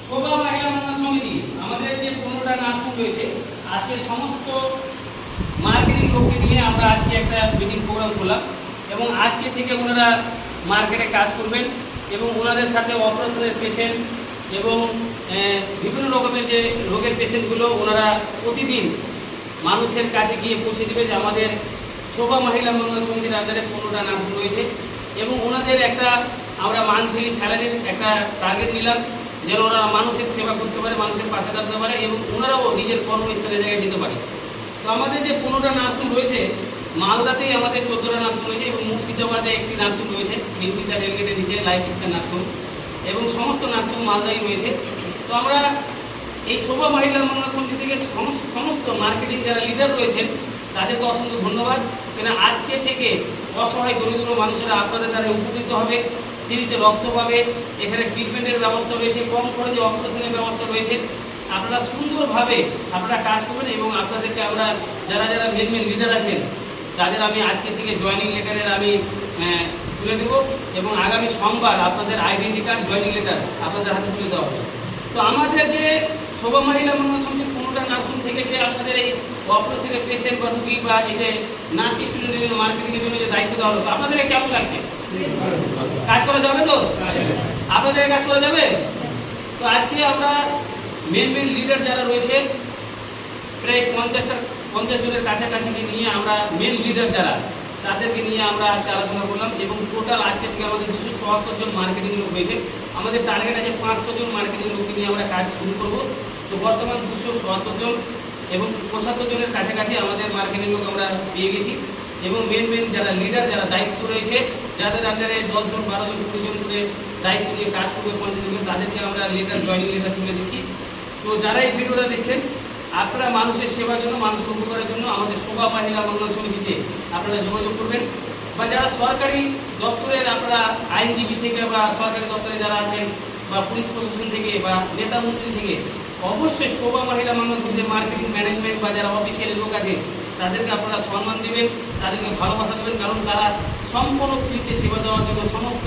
শোভা মহিলা মানব সমিতি আমাদের যে 15টা নার্সিং রয়েছে, আজকে সমস্ত মার্কেটিং লোককে নিয়ে আমরা আজকে একটা মিটিং প্রোগ্রাম করলাম এবং আজকে থেকে ওনারা মার্কেটে কাজ করবেন এবং ওনাদের সাথে অপারেশনের পেশেন্ট এবং বিভিন্ন রকমের যে রোগের পেশেন্টগুলো ওনারা প্রতিদিন মানুষের কাছে গিয়ে পৌঁছে দেবে। যে আমাদের শোভা মহিলা মানব সমিতির আন্ডারে 15টা নার্সিং রয়েছে এবং ওনাদের একটা আমরা মান্থলি স্যালারির একটা টার্গেট নিলাম যেন ওরা মানুষের সেবা করতে পারে, মানুষের পাশে দাঁড়াতে পারে এবং ওনারাও নিজের কর্মস্থলের জায়গায় যেতে পারে। তো আমাদের যে 15টা নার্সিং রয়েছে, মালদাতেই আমাদের 14টা নার্সিং রয়েছে এবং মুর্শিদাবাদে একটি নার্সিং রয়েছে, হিন্দিটা রেলগেটের নিচে লাইফ স্টাইল নার্সিং এবং সমস্ত নার্সিং মালদাই রয়েছে। তো আমরা এই শোভা মহিলা মানব সমিতি থেকে সমস্ত মার্কেটিং যারা লিডার রয়েছেন তাদেরকে অসংখ্য ধন্যবাদ। কেন আজকে থেকে অসহায় দরিদ্র মানুষেরা আপনাদের দ্বারা উপকৃত হবে, ফ্রিতে রক্ত পাবে, এখানে ট্রিটমেন্টের ব্যবস্থা রয়েছে, কম খরচে অপারেশনের ব্যবস্থা রয়েছে। আপনারা সুন্দরভাবে আপনারা কাজ করবেন এবং আপনাদেরকে আমরা যারা যারা মেন লিডার আছেন তাদের আমি আজকে থেকে জয়েনিং লেটারের আমি তুলে দেবো এবং আগামী সোমবার আপনাদের আইডেন্টি কার্ড জয়েনিং লেটার আপনাদের হাতে তুলে দেওয়া হবে। তো আমাদের যে শোভা মহিলা মানব সমিতির 15টা নার্সিং থেকে যে আপনাদের এই অপারেশনের পেশেন্ট বা রুগী বা এই যে নার্স স্টুডেন্টের জন্য মার্কেটিংয়ের জন্য যে দায়িত্ব দেওয়া হলো, আপনাদেরকে কেমন লাগছে? কাজ করা যাবে তো? আপনাদের কাজ করা যাবে তো? আজকে আমরা মেন লিডার যারা রয়েছে প্রায় 50 জনের কাছাকাছি নিয়ে আমরা মেন লিডার যারা তাদেরকে নিয়ে আমরা আজকে আলোচনা করলাম এবং টোটাল আজকে থেকে আমাদের 277 জন মার্কেটিং লোক হয়েছে। আমাদের টার্গেট আছে 500 জন মার্কেটিং লোককে নিয়ে আমরা কাজ শুরু করব। তো বর্তমান 277 জন এবং 75 জনের কাছাকাছি আমাদের মার্কেটিং লোক আমরা পেয়ে গেছি এবং মেন যারা লিডার যারা দায়িত্ব রয়েছে, যাদের আন্ডারে 10 জন 12 জন 20 জন করে দায়িত্ব নিয়ে কাজ করবে 50 জন, তাদেরকে আমরা লেটার জয়েনিং লেটার তুলে দিচ্ছি। তো যারা এই ভিডিওটা দেখছেন আপনারা মানুষের সেবার জন্য, মানুষের উপকারের জন্য আমাদের শোভা মহিলা মানব সমিতিতে আপনারা যোগাযোগ করবেন বা যারা সরকারি দপ্তরের আপনারা আইনজীবী থেকে বা সরকারি দপ্তরে যারা আছেন বা পুলিশ প্রশাসন থেকে বা নেতা মন্ত্রী থেকে অবশ্যই শোভা মহিলা মানব সমিতির মার্কেটিং ম্যানেজমেন্ট বা যারা অফিসিয়াল লোক আছে তাদেরকে আপনারা সম্মান দেবেন, তাদেরকে ভালোবাসা দেবেন, কারণ তারা সম্পূর্ণ ফ্রিতে সেবা দেওয়ার জন্য সমস্ত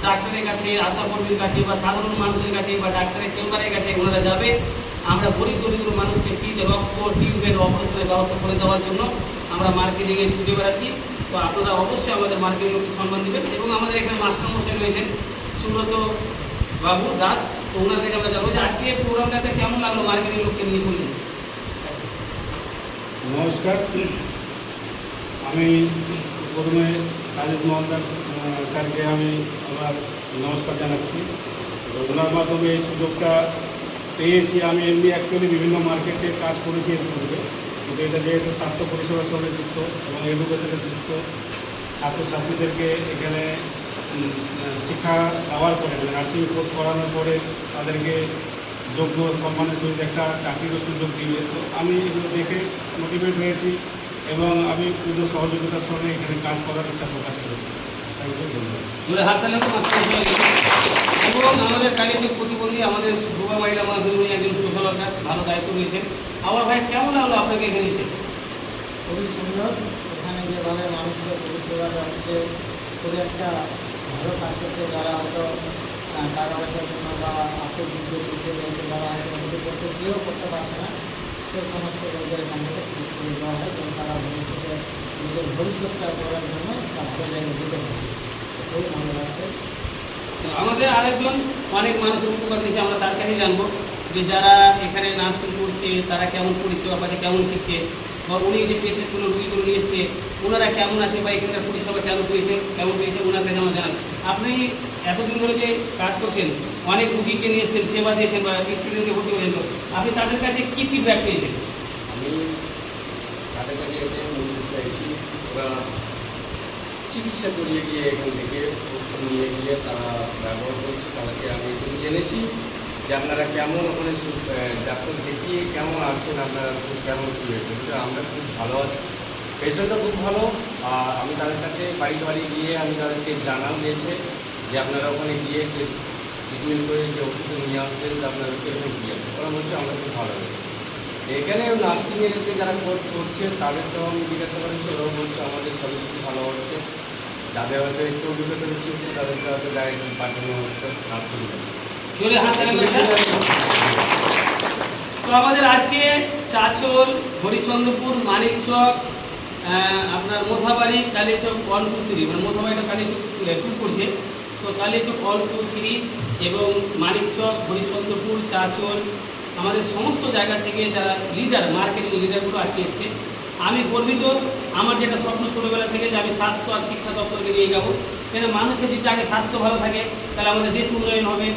ডাক্তারের কাছে, আশাকর্মীর কাছে বা সাধারণ মানুষের কাছে বা ডাক্তারের চেম্বারের কাছে ওনারা যাবে। আমরা গরিব দরিদ্র মানুষকে ফ্রিতে রক্ত, টিউবওয়েল, অপারেশনের ব্যবস্থা করে দেওয়ার জন্য আমরা মার্কেটিংয়ে ছুটে বেড়াচ্ছি। তো আপনারা অবশ্যই আমাদের মার্কেটিং লোককে সম্মান দেবেন এবং আমাদের এখানে মাস্টারমশাই রয়েছেন সুব্রত বাবু দাস, তো ওনার কাছে আমরা জানবো যে আজকে প্রোগ্রামটাতে কেমন লাগলো মার্কেটিং লোককে নিয়ে বললেন। নমস্কার, আমি প্রথমে রাজেশ মহান্দার স্যারকে আমি আমার নমস্কার জানাচ্ছি। ওনার মাধ্যমে এই সুযোগটা পেয়েছি। আমি এমনি অ্যাকচুয়ালি বিভিন্ন মার্কেটে কাজ করেছি এর পূর্বে, কিন্তু এটা যেহেতু স্বাস্থ্য পরিষেবার সঙ্গে যুক্ত এবং এডুকেশনের যুক্ত, ছাত্রছাত্রীদেরকে এখানে শিক্ষা দেওয়ার পরে মানে নার্সিং কোর্স করানোর পরে তাদেরকে যোগ্য সম্মানের সহিত একটা চাকরিরও সুযোগ দিবে। তো আমি এগুলো দেখে মোটিভেট হয়েছি এবং আমি পূর্ণ সহযোগিতার সঙ্গে এখানে কাজ করার ইচ্ছা প্রকাশ করেছি। এবং আমাদের কালীচক প্রতিবন্ধী আমাদের শোভা মহিলা মানব সমিতির একজন সোশ্যাল ওয়ার্কার, ভালো দায়িত্ব রয়েছেন। আমার ভাই কেমন লাগলো আপনাকে এখানে এসে? খুবই সুন্দর। এখানে যেভাবে মানুষকে পরিষেবা দেওয়া হচ্ছে খুবই একটা ভালো কাজ করছে। যারা হয়তো টাকা পয়সার জন্য বা আর্থিক দিক দিয়ে পিছিয়ে রয়েছে, যারা হয়তো কিছু করতে গিয়েও করতে পারছে না, সে সমস্ত লোকদের এখান থেকে সুযোগ করে দেওয়া হয় এবং তারা ভবিষ্যতে নিজের ভবিষ্যৎটা করার জন্য একটা ভালো জায়গায় দিতে পারে। খুবই ভালো লাগছে। আমাদের আরেকজন অনেক মানুষের উপকার দিয়েছে, আমরা তার কাছে জানবো যে যারা এখানে নার্সিং করছে তারা কেমন পরিষেবা পাচ্ছে, কেমন শিখছে বা উনি যে পেশেন্টগুলো রুগীগুলো নিয়ে এসছে ওনারা কেমন আছে বা এখানকার পরিষেবা কেমন পেয়েছে ওনার কাছে আমরা জানান। আপনি এতদিন ধরে যে কাজ করছেন, অনেক রুগীকে নিয়ে এসছেন, সেবা দিয়েছেন বা স্টুডেন্টকে ভর্তি করেছেন, তো আপনি তাদের কাছে কী ফিডব্যাক পেয়েছেন? আমি তাদের কাছে এসে পেয়েছি ওরা চিকিৎসা করিয়ে গিয়ে এখান থেকে ওষুধ নিয়ে গিয়ে তারা ব্যবহার করছে। তাদেরকে আমি একটু জেনেছি যে আপনারা কেমন ওখানে ডাক্তার দেখিয়ে কেমন আছেন, আপনারা কেমন কী হয়েছে। আমরা খুব ভালো আছি, পেশেন্টও খুব ভালো। আর আমি তাদের কাছে বাড়ি বাড়ি গিয়ে আমি তাদেরকে জানান দিয়েছে যে আপনারা ওখানে গিয়ে যে ট্রিটমেন্ট করে যে ওষুধ নিয়ে আসলেন আপনাদেরকে এরকম কী আছে। ওরা বলছে আমরা খুব ভালো হয়েছে। এখানে নার্সিংয়ের যারা কোর্স করছে তাদেরকেও আমি জিজ্ঞাসা করেছি, ওরাও বলছে আমাদের সব কিছু ভালো হচ্ছে। যাদের হয়তো একটু অভিজ্ঞতা বেশি হচ্ছে তাদেরকে হয়তো ডাইরেক্ট পাঠানো হচ্ছে নার্সিং। তো আমাদের আজকে চাচল, হরিচন্দ্রপুর, মানিকচক, আপনার মোথাবাড়ি, কালিয়াচক 1, 2, 3, মানে মোথাবাড়িটা কালিয়াচক 2 পড়ছে, তো কালিয়াচক 1, 2, 3 এবং মানিকচক, হরিচন্দ্রপুর, চাচল, আমাদের সমস্ত জায়গা থেকে যারা লিডার, মার্কেটিং লিডারগুলো আজকে এসছে। আমি গর্বিত, আমার যেটা স্বপ্ন ছোটোবেলা থেকে যে আমি স্বাস্থ্য আর শিক্ষা দপ্তরকে নিয়ে যাবো, কেন মানুষের যদি আগে স্বাস্থ্য ভালো থাকে তাহলে আমাদের দেশ উন্নয়ন হবে,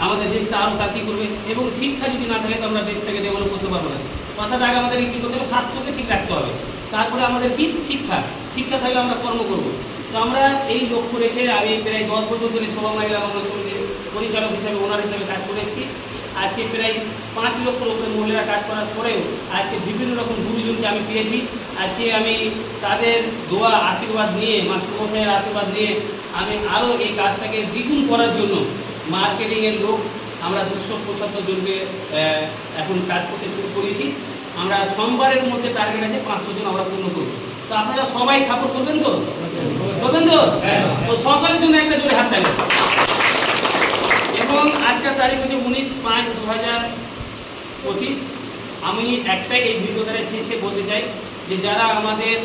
আমাদের দেশটা আরও তাকি করবে, এবং শিক্ষা যদি না থাকে তো আমরা দেশটাকে ডেভেলপ করতে পারবো না। অর্থাৎ আগে আমাদেরকে কী করতে হবে, স্বাস্থ্যকে ঠিক রাখতে হবে, তারপরে আমাদের কি শিক্ষা থাকলে আমরা কর্ম করব। তো আমরা এই লক্ষ্য রেখে আমি প্রায় 10 বছর ধরে সভা মহিলা মঙ্গল সমিতির পরিচালক হিসাবে, ওনার হিসাবে কাজ করে এসেছি। আজকে প্রায় 5 লক্ষের উপরে মহিলারা কাজ করার পরেও আজকে বিভিন্ন রকম গুরুজনকে আমি পেয়েছি। আজকে আমি তাদের দোয়া আশীর্বাদ নিয়ে, মাস্টারমশাইয়ের আশীর্বাদ নিয়ে আমি আরও এই কাজটাকে দ্বিগুণ করার জন্য মার্কেটিংয়ের লোক আমরা 275 জনকে এখন কাজ করতে শুরু করেছি। আমরা সোমবারের মধ্যে টার্গেট আছে 500 জন আমরা পূর্ণ করব। তো আপনারা সবাই সাপোর্ট করবেন তো? তো সকালের জন্য একটা জোরে হাত তালি। এবং আজকের তারিখ হচ্ছে 19/5/2025। আমি একটাই এই ভিডিও দ্বারা শেষে বলতে চাই যে যারা আমাদের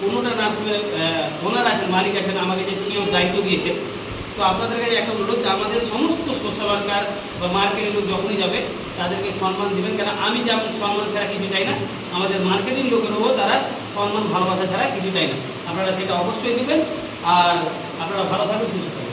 কোনোটা নার্সিংয়ের ওনার আছেন, মালিক আছেন, আমাকে যে সিও দায়িত্ব দিয়েছেন, তো আপনাদের কাছে একটা অনুরোধ, আমাদের সমস্ত সোশ্যাল ওয়ার্কার বা মার্কেটিং লোক যখনই যাবে তাদেরকে সম্মান দেবেন, কেন আমি যেমন সম্মান ছাড়া কিছু চাই না, আমাদের মার্কেটিং লোকেরও তারা সম্মান ভালোবাসা ছাড়া কিছু চাই না। আপনারা সেটা অবশ্যই দেবেন। আর আপনারা ভালো থাকবেন, সুস্থ থাকবেন।